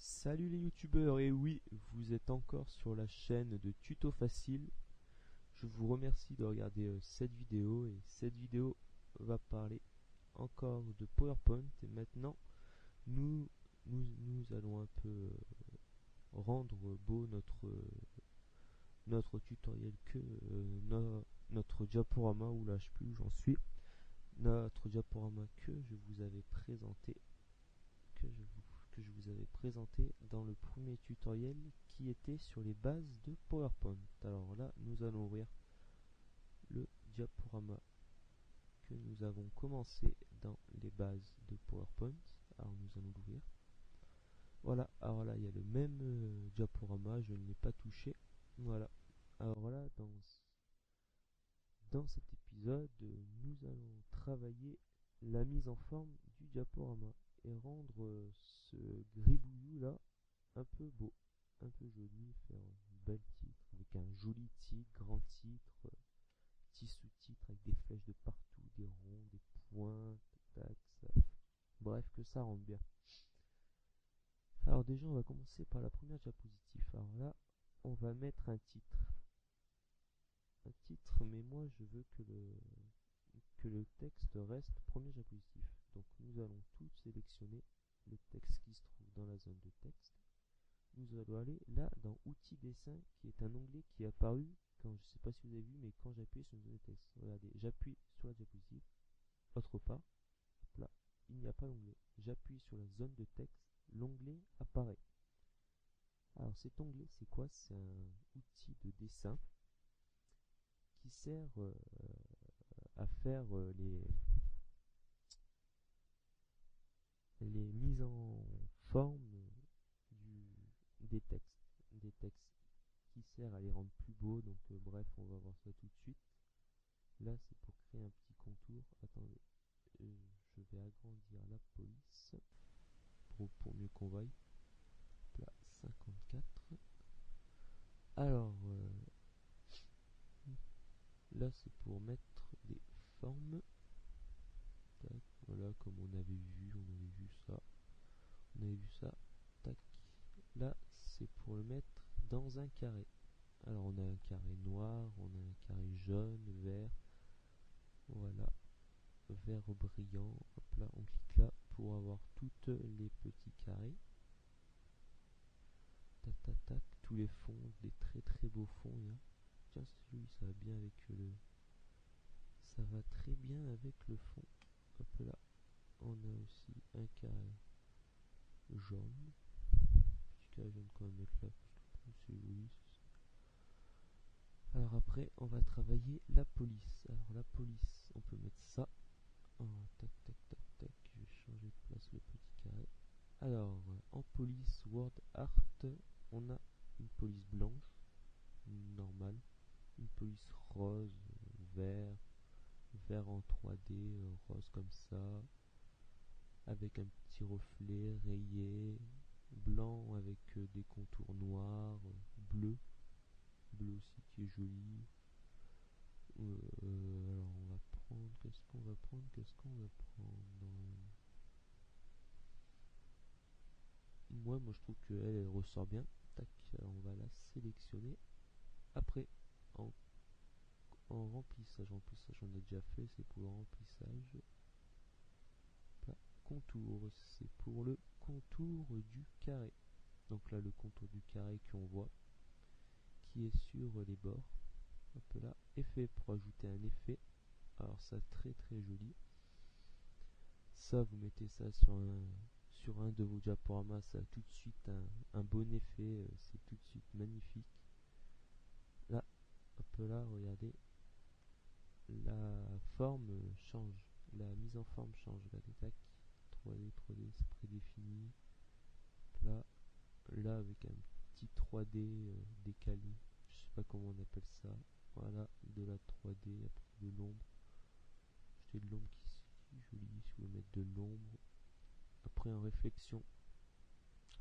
Salut les youtubeurs, et oui, vous êtes encore sur la chaîne de Tuto Facile. Je vous remercie de regarder cette vidéo, et cette vidéo va parler encore de PowerPoint. Et maintenant, nous allons un peu rendre beau notre tutoriel que notre diaporama, ou là je sais plus où j'en suis, notre diaporama que je vous avais présenté, que je vous avais présenté dans le premier tutoriel qui était sur les bases de PowerPoint. Alors là, nous allons ouvrir le diaporama que nous avons commencé dans les bases de PowerPoint. Alors nous allons l'ouvrir. Voilà, alors là, il y a le même diaporama, je ne l'ai pas touché. Voilà, alors voilà, dans cet épisode, nous allons travailler la mise en forme du diaporama et rendre ce gribouillou là un peu beau, un peu joli, faire un bel titre avec un joli titre, grand titre, petit sous-titre avec des flèches de partout, des ronds, des points, tac, ça. Bref, que ça rentre bien. Alors déjà, on va commencer par la première diapositive. Alors là, on va mettre un titre, mais moi je veux que le texte reste premier diapositive. Donc nous allons tout sélectionner, le texte qui se trouve dans la zone de texte. Nous allons aller là dans outils dessin, qui est un onglet qui est apparu quand, je sais pas si vous avez vu, mais quand j'appuie sur une zone de texte. Regardez, j'appuie sur la diapositive, autre part, hop là, il n'y a pas d'onglet. J'appuie sur la zone de texte, l'onglet apparaît. Alors cet onglet, c'est quoi? C'est un outil de dessin qui sert à faire les mises en forme des textes qui sert à les rendre plus beaux. Donc bref, on va voir ça tout de suite. Là, c'est pour créer un petit contour. Attendez, je vais agrandir la police pour mieux qu'on voie. Là, 54. Alors, là, c'est pour mettre des formes. Tac, voilà, comme on avait vu ça. On avait vu ça. Tac. Là, c'est pour le mettre dans un carré. Alors, on a un carré noir, on a un carré jaune, vert. Voilà. Vert brillant. Hop là, on clique là pour avoir toutes les petits carrés. Tac tac tac, tous les fonds, des très beaux fonds. Hein. Tiens, c'est joli, ça va bien avec ça va très bien avec le fond. Hop là, on a aussi un carré jaune. Petit carré jaune qu'on va mettre là parce que c'est joli. Alors après, on va travailler la police. Alors la police, on peut mettre ça. Oh, tac tac tac tac, je vais changer de place le petit carré. Alors, en police Word Art, on a une police blanche, normale, une police rose, vert, vert en 3D, rose comme ça, avec un petit reflet rayé, blanc avec des contours noirs, bleu aussi qui est joli. Alors on va prendre, qu'est-ce qu'on va prendre moi je trouve qu'elle ressort bien. Tac, alors on va la sélectionner. Après, en remplissage, on a déjà fait, c'est pour le remplissage. Là, contour, c'est pour le contour du carré. Donc là, le contour du carré qu'on voit, qui est sur les bords. Hop là, effet pour ajouter un effet. Alors ça, très joli. Ça, vous mettez ça sur un de vos diaporamas, ça a tout de suite un bon effet, c'est tout de suite magnifique. Là, hop là, regardez, la forme change, la mise en forme change. Regardez, tac, 3D, c'est prédéfini. Là avec un petit 3D décalé, je sais pas comment on appelle ça. Voilà, de la 3D, après de l'ombre. J'ai de l'ombre qui est joli, si vous voulez mettre de l'ombre. Après en réflexion,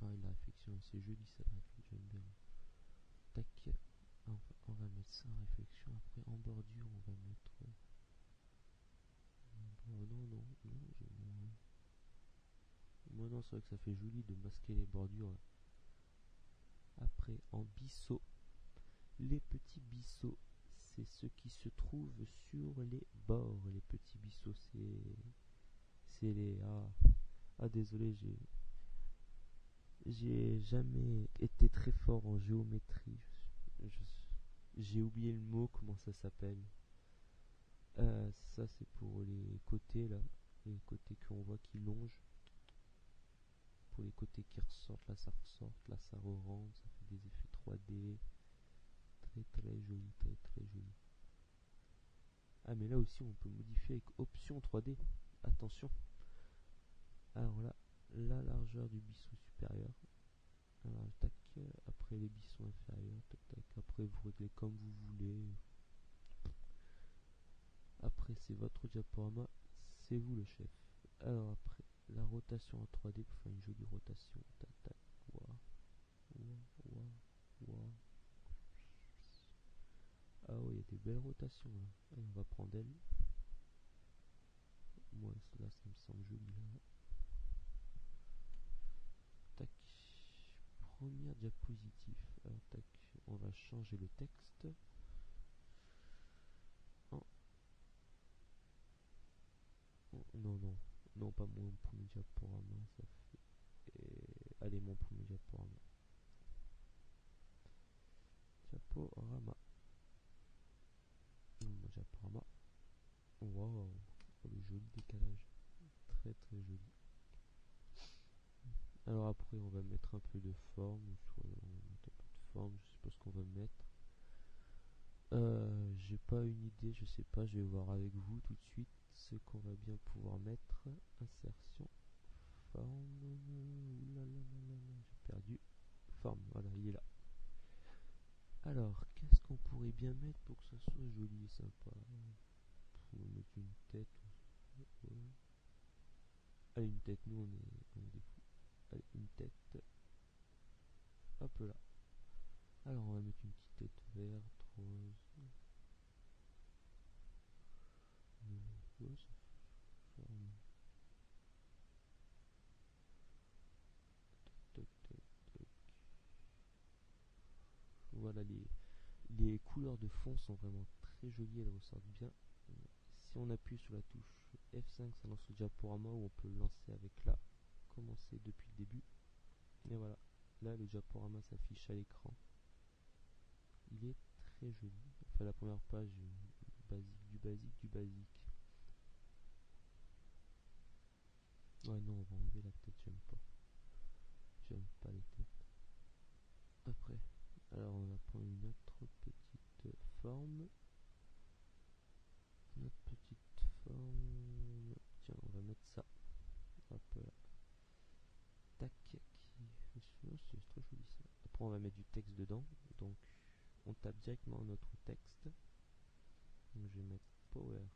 la réflexion c'est joli, ça, la réflexion, j'aime bien. Tac, on va mettre ça en réflexion. Après en bordure, on va mettre non, Moi non, c'est vrai que ça fait joli de masquer les bordures. Après, en bisseaux, les petits bisseaux, c'est ce qui se trouve sur les bords. Les petits bisseaux, c'est les... désolé, j'ai jamais été très fort en géométrie. J'ai oublié le mot, comment ça s'appelle. Ça, c'est pour les côtés, là. Les côtés qu'on voit qui longent. Pour les côtés qui ressortent, là ça ressort, là ça re-rentre, ça fait des effets 3D. Très très joli, très très joli. Ah mais là aussi on peut modifier avec option 3D. Attention. Alors là, la largeur du bisseau supérieur. Alors tac, après les bissons inférieurs, tac tac, après vous réglez comme vous voulez. Après c'est votre diaporama, c'est vous le chef. Alors après, la rotation en 3D pour faire une jolie rotation. Tac tac, waouh, waouh, waouh, waouh. Ah ouais, il y a des belles rotations là. Allez, on va prendre elle. Moi là ça me semble joli là. Tac. Première diapositive. Alors tac, on va changer le texte. Oh. Oh, non, non. Non, pas mon premier diaporama. Ça fait... Allez, mon premier diaporama. Diaporama. Mon diaporama. Waouh. Oh, le joli décalage. Très très joli. Alors après on va mettre un peu de forme, soit on va mettre un peu de forme, je sais pas ce qu'on va mettre. J'ai pas une idée, je sais pas, je vais voir avec vous tout de suite ce qu'on va bien pouvoir mettre. Insertion, forme, j'ai perdu. Forme, voilà, il est là. Alors, qu'est-ce qu'on pourrait bien mettre pour que ça soit joli et sympa? On va mettre une tête. Allez, une tête, nous on est des fous. Allez, une tête. Hop là. Alors on va mettre une petite tête verte, rose. Tac, tac, tac. Voilà, les couleurs de fond sont vraiment très jolies, elles ressortent bien. Si on appuie sur la touche F5, ça lance le diaporama où on peut le lancer avec là, commencer depuis le début. Et voilà, là le diaporama s'affiche à l'écran. Il est très joli. Enfin, la première page, basique du basique du basique. Ouais, non, on va enlever la tête, j'aime pas. J'aime pas les têtes. Après, alors on va prendre une autre petite forme. Notre petite forme. Tiens, on va mettre ça. Hop là. Tac. C'est très joli ça. Après, on va mettre du texte dedans. Donc, on tape directement notre texte. Donc, je vais mettre PowerPoint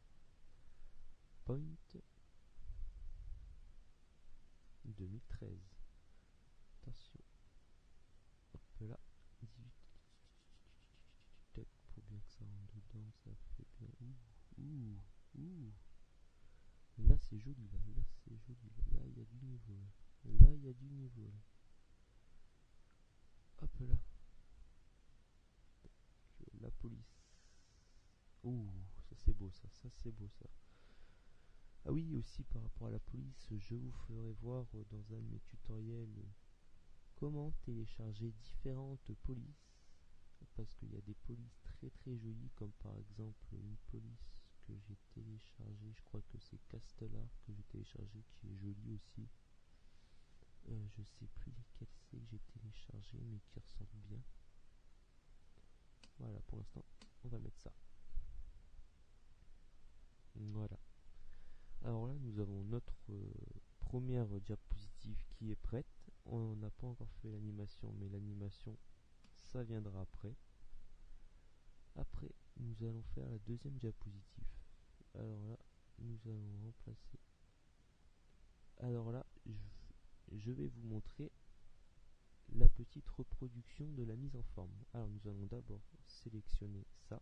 2013. Attention. Hop là. 18. Pour bien que ça rentre dedans, ça fait bien. Ouh. Ouh. Là, c'est joli. Là, c'est joli. Là, il y a du niveau. Là, il y a du niveau. Là. Hop là. La police. Ouh, ça c'est beau ça, c'est beau ça. Ah oui, aussi par rapport à la police, je vous ferai voir dans un de mes tutoriels comment télécharger différentes polices. Parce qu'il y a des polices très très jolies, comme par exemple une police que j'ai téléchargée, je crois que c'est Castellar que j'ai téléchargé, qui est jolie aussi. Je sais plus lesquelles c'est que j'ai téléchargé, mais qui ressortent bien. Voilà, pour l'instant, on va mettre ça. Voilà. Alors là, nous avons notre première diapositive qui est prête. On n'a pas encore fait l'animation, mais l'animation, ça viendra après. Après, nous allons faire la deuxième diapositive. Alors là, nous allons remplacer. Alors là, je vais vous montrer la petite reproduction de la mise en forme. Alors nous allons d'abord sélectionner ça.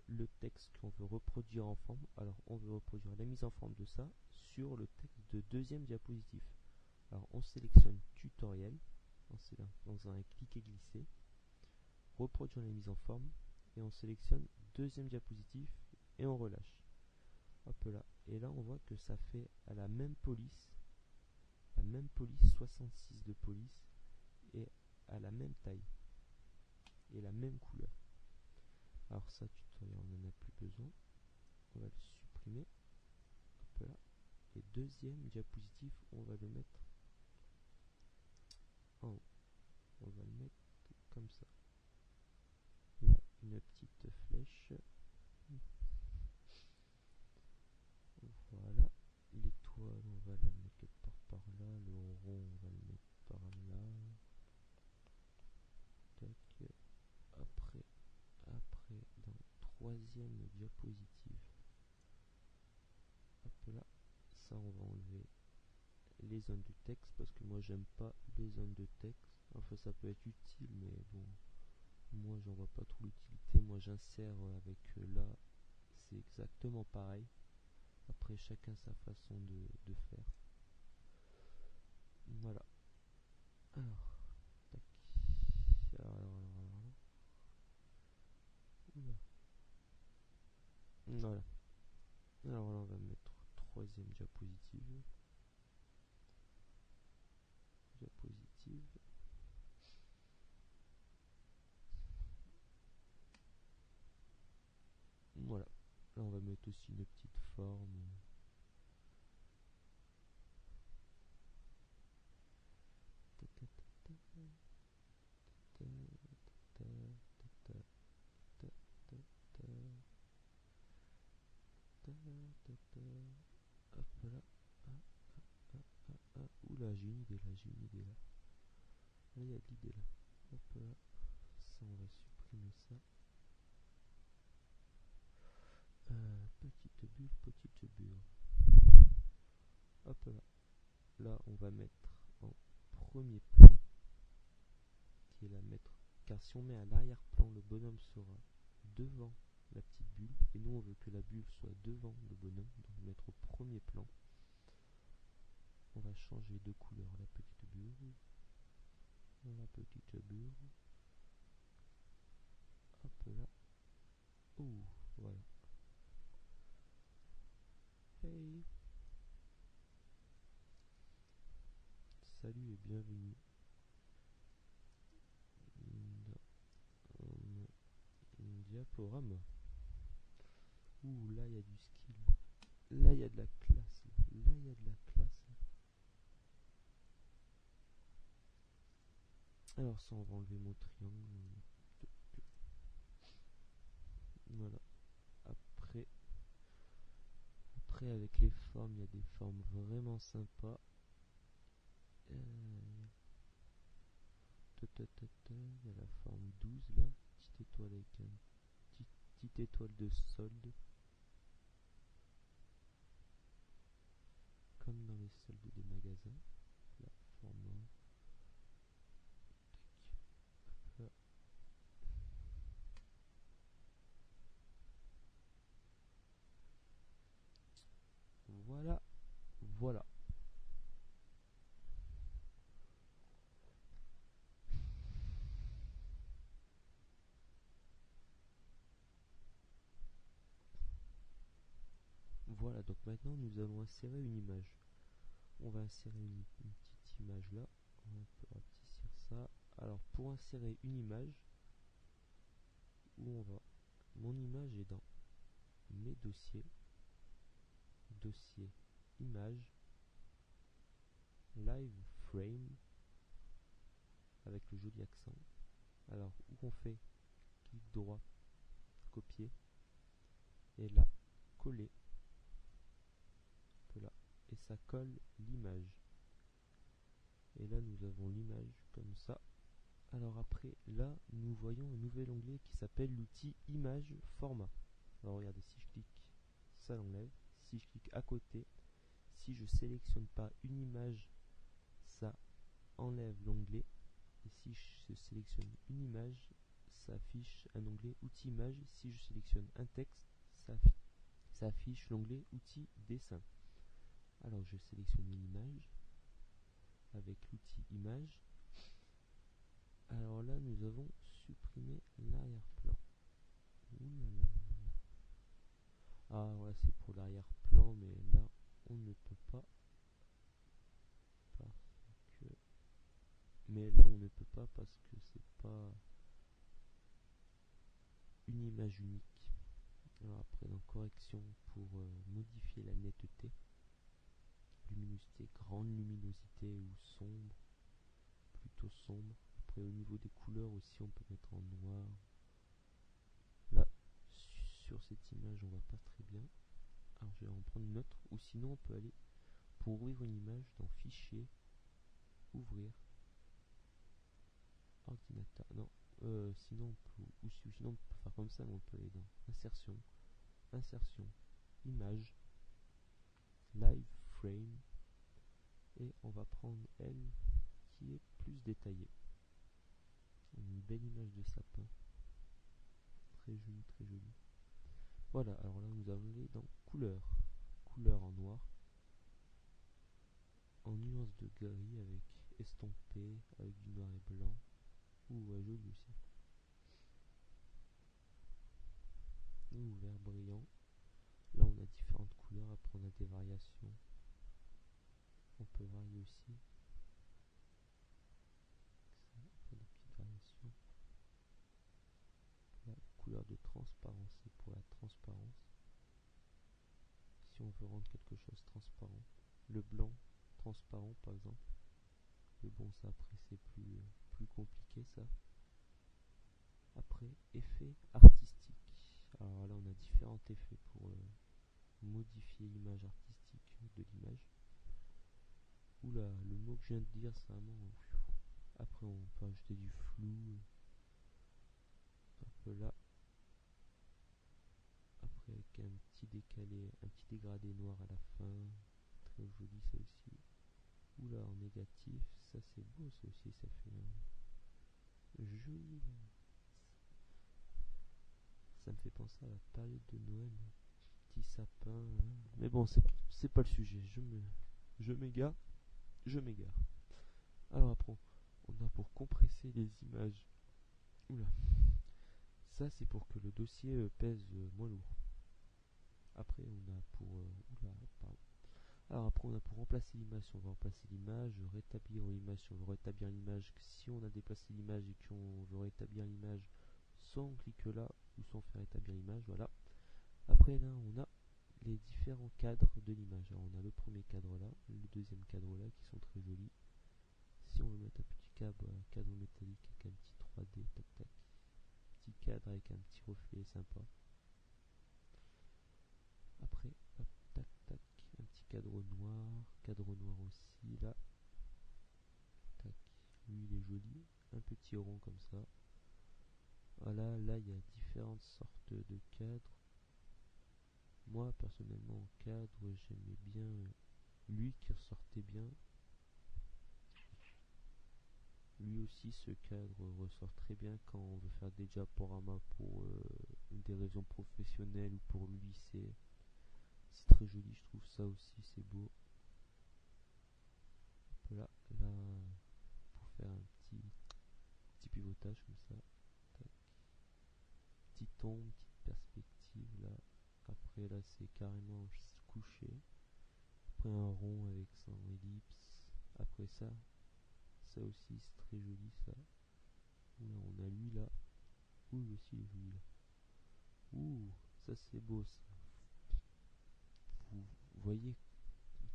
le texte qu'on veut reproduire en forme. Alors on veut reproduire la mise en forme de ça sur le texte de deuxième diapositive. Alors on sélectionne tutoriel, dans un cliquer glisser, reproduire la mise en forme, et on sélectionne deuxième diapositive et on relâche. Hop là, et là on voit que ça fait à la même police 66 de police, et à la même taille et la même couleur. Alors ça, tutoriel, on n'en a plus besoin, on va le supprimer. Hop là, et deuxième diapositive, on va le mettre en haut, on va le mettre comme ça. Là, une petite flèche. Voilà, l'étoile, on va la mettre quelque part par là, le rond, on va le mettre par là. Tac. Après, dans troisième diapositive, hop là, ça on va enlever les zones de texte parce que moi j'aime pas les zones de texte. Enfin, ça peut être utile, mais bon, moi j'en vois pas trop l'utilité. Moi j'insère avec là, c'est exactement pareil. Après, chacun sa façon de faire. Voilà. Alors, tac. Oula. Voilà. Alors là, on va mettre troisième diapositive. Voilà. Là, on va mettre aussi une petite forme. Hop là. Oula, j'ai une idée là, Là, il y a de l'idée là. Hop là. Ça, on va supprimer ça. Petite bulle. Hop là. Là, on va mettre en premier plan, qui est la mettre. Car si on met à l'arrière-plan, le bonhomme sera devant la petite bulle. Et nous, on veut que la bulle soit devant le bonhomme. Donc, mettre au premier plan. On va changer de couleur la petite bulle. Hop là. Ouh, voilà. Hey. Salut et bienvenue dans un diaporama. Ouh, là il y a du skill. Là il y a de la classe. Alors ça, on va enlever mon triangle. Voilà. Après avec les formes, il y a des formes vraiment sympas. Il y a la forme 12 là, petite étoile avec une petite étoile de solde, comme dans les soldes des magasins. La forme 1. Voilà. Voilà, donc maintenant nous allons insérer une image. On va insérer une petite image là. On peut rapetissir ça. Alors pour insérer une image, où on va? Mon image est dans mes dossiers, image, live frame, avec le joli accent. Alors où on fait clic droit, copier, et là, coller, là, et ça colle l'image. Et là nous avons l'image comme ça. Alors après, là, nous voyons un nouvel onglet qui s'appelle l'outil image format. Alors regardez, si je clique, ça l'enlève. Si je clique à côté, si je sélectionne pas une image, ça enlève l'onglet. Et si je sélectionne une image, ça affiche un onglet outils images. Si je sélectionne un texte, ça affiche l'onglet outils dessin. Alors je sélectionne une image avec l'outil image. Alors là nous avons supprimé l'arrière-plan. Ah ouais, c'est pour l'arrière-plan, mais là on ne peut pas parce que c'est pas une image unique. Alors après dans correction pour modifier la netteté, luminosité, grande luminosité ou sombre, plutôt sombre. Après au niveau des couleurs aussi on peut mettre en noir. Là sur cette image on voit pas très bien. Alors je vais en prendre une autre, ou sinon on peut aller pour ouvrir une image dans fichier, ouvrir, ordinateur, non, sinon on peut faire comme ça, mais on peut aller dans insertion, image, live frame, et on va prendre elle qui est plus détaillée. Une belle image de sapin, très jolie, très jolie. Voilà, alors là nous allons aller dans couleur en noir, en nuance de gris avec estompé, avec du noir et blanc. Joli aussi. Ou vert brillant. Là on a différentes couleurs, après on a des variations. On peut varier aussi. Ça, on a des petites variations. La couleur de transparence, c'est pour la transparence. Si on veut rendre quelque chose transparent. Le blanc transparent par exemple. Mais bon, ça après c'est plus compliqué ça. Après, effet artistique. Alors là on a différents effets pour modifier l'image artistique de l'image. Oula, le mot que je viens de dire, c'est vraiment... Après on peut ajouter du flou. Un peu là. Après avec un petit décalé, un petit dégradé noir à la fin. Très joli ça aussi. Oula, en négatif, ça c'est beau ça aussi, ça fait un joli... Ça me fait penser à la période de Noël. Petit sapin. Hein. Mais bon, c'est pas le sujet. Je m'égare. Alors après, on a pour compresser les images. Oula. Ça c'est pour que le dossier pèse moins lourd. Après on a pour... oula, pardon. Alors après on a pour remplacer l'image, si on veut remplacer l'image, rétablir l'image, si on veut rétablir l'image, si on a déplacé l'image et qu'on veut rétablir l'image, soit on clique là, ou soit on fait rétablir l'image, voilà. Après là on a les différents cadres de l'image. Alors on a le premier cadre là, le deuxième cadre là qui sont très jolis. Si on veut mettre un petit cadre métallique avec un petit 3D, tac tac, petit cadre avec un petit reflet sympa. Après, hop, tac tac, un petit cadre noir aussi là. Tac, lui il est joli, un petit rond comme ça. Voilà, là il y a différentes sortes de cadres. Moi personnellement en cadre j'aimais bien lui qui ressortait bien. Lui aussi ce cadre ressort très bien quand on veut faire des diaporamas pour des raisons professionnelles ou pour le lycée. C'est très joli, je trouve ça aussi, c'est beau. Là, pour faire un petit pivotage comme ça. Tac. Petit tombe, petite perspective là. Après là c'est carrément couché. Après un rond avec son ellipse. Après ça aussi c'est très joli ça. Là on a lui là. Ouh aussi il est joli là. Ouh, ça c'est beau ça. Vous voyez,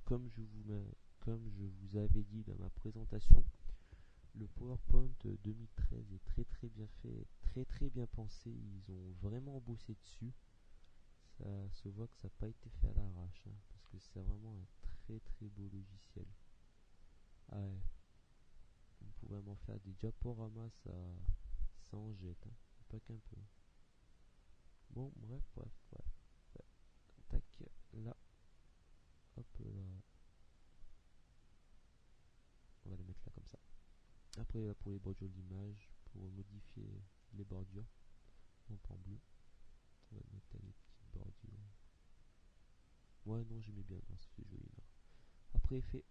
comme je vous avais dit dans ma présentation, le PowerPoint 2013 est très très bien fait, très très bien pensé. Ils ont vraiment bossé dessus. Ça se voit que ça n'a pas été fait à l'arrache, hein, parce que c'est vraiment un très très beau logiciel. Ah ouais, on peut vraiment faire des diaporamas, ça en jette, hein, pas qu'un peu. Bon, bref. Tac, là, hop là. On va les mettre là comme ça. Après, pour les modules d'image, pour modifier les bordures. On prend bleu. On va mettre les petites bordures. Ouais, non, j'aimais bien. Non, ça fait joli là. Après, effet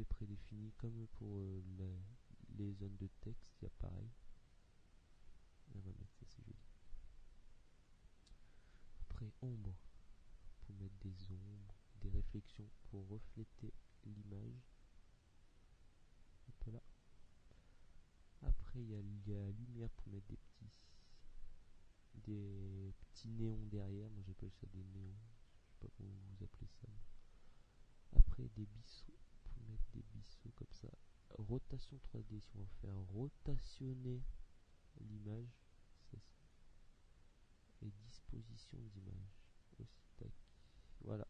prédéfini, comme pour les zones de texte, il y a pareil. On va mettre ça, c'est joli. Après, ombre, pour mettre des ombres, des réflexions pour refléter l'image. Hop là. Après, il y a la lumière pour mettre des petits néons derrière. Moi, j'appelle ça des néons. Je sais pas comment vous appelez ça. Après, des bisseaux pour mettre des bisseaux comme ça. Rotation 3D, si on va faire rotationner l'image, c'est ça. Et disposition d'image aussi. Tac. Voilà.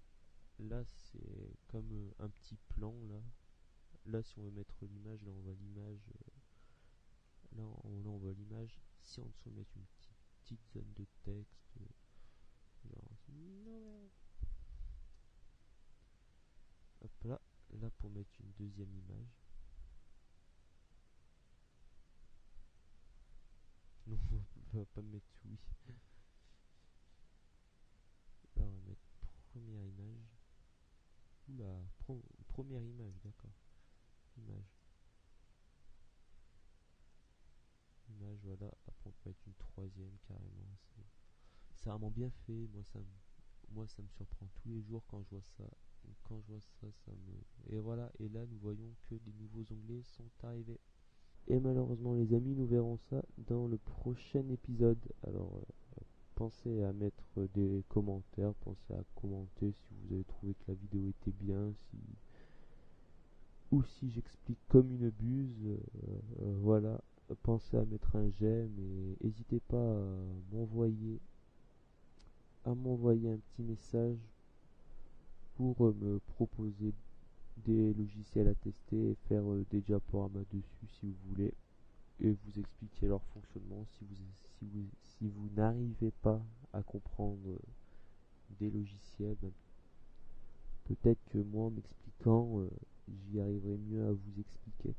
Là, c'est comme un petit plan là. Là, si on veut mettre l'image, là on voit l'image. Là, on voit l'image. Si en dessous on met une petite zone de texte, genre, non, hop là, là pour mettre une deuxième image. Non, on va pas mettre oui. Là, on va mettre première image. Oula, première image, d'accord. Image. Image, voilà. Après, on peut mettre une troisième carrément. C'est vraiment bien fait. Moi, ça me surprend tous les jours quand je vois ça. Quand je vois ça, ça me. Et voilà. Et là, nous voyons que les nouveaux onglets sont arrivés. Et malheureusement, les amis, nous verrons ça dans le prochain épisode. Alors, pensez à mettre des commentaires. Pensez à commenter si vous avez trouvé que la vidéo était bien. Ou si j'explique comme une buse, voilà, pensez à mettre un j'aime et n'hésitez pas à m'envoyer un petit message pour me proposer des logiciels à tester et faire des diaporamas dessus si vous voulez et vous expliquer leur fonctionnement si vous n'arrivez pas à comprendre des logiciels, peut-être que moi en m'expliquant j'y arriverai mieux à vous expliquer.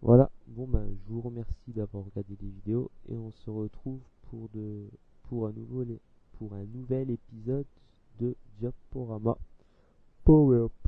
Voilà, bon ben je vous remercie d'avoir regardé les vidéos et on se retrouve pour un nouvel épisode de Diaporama Power Up.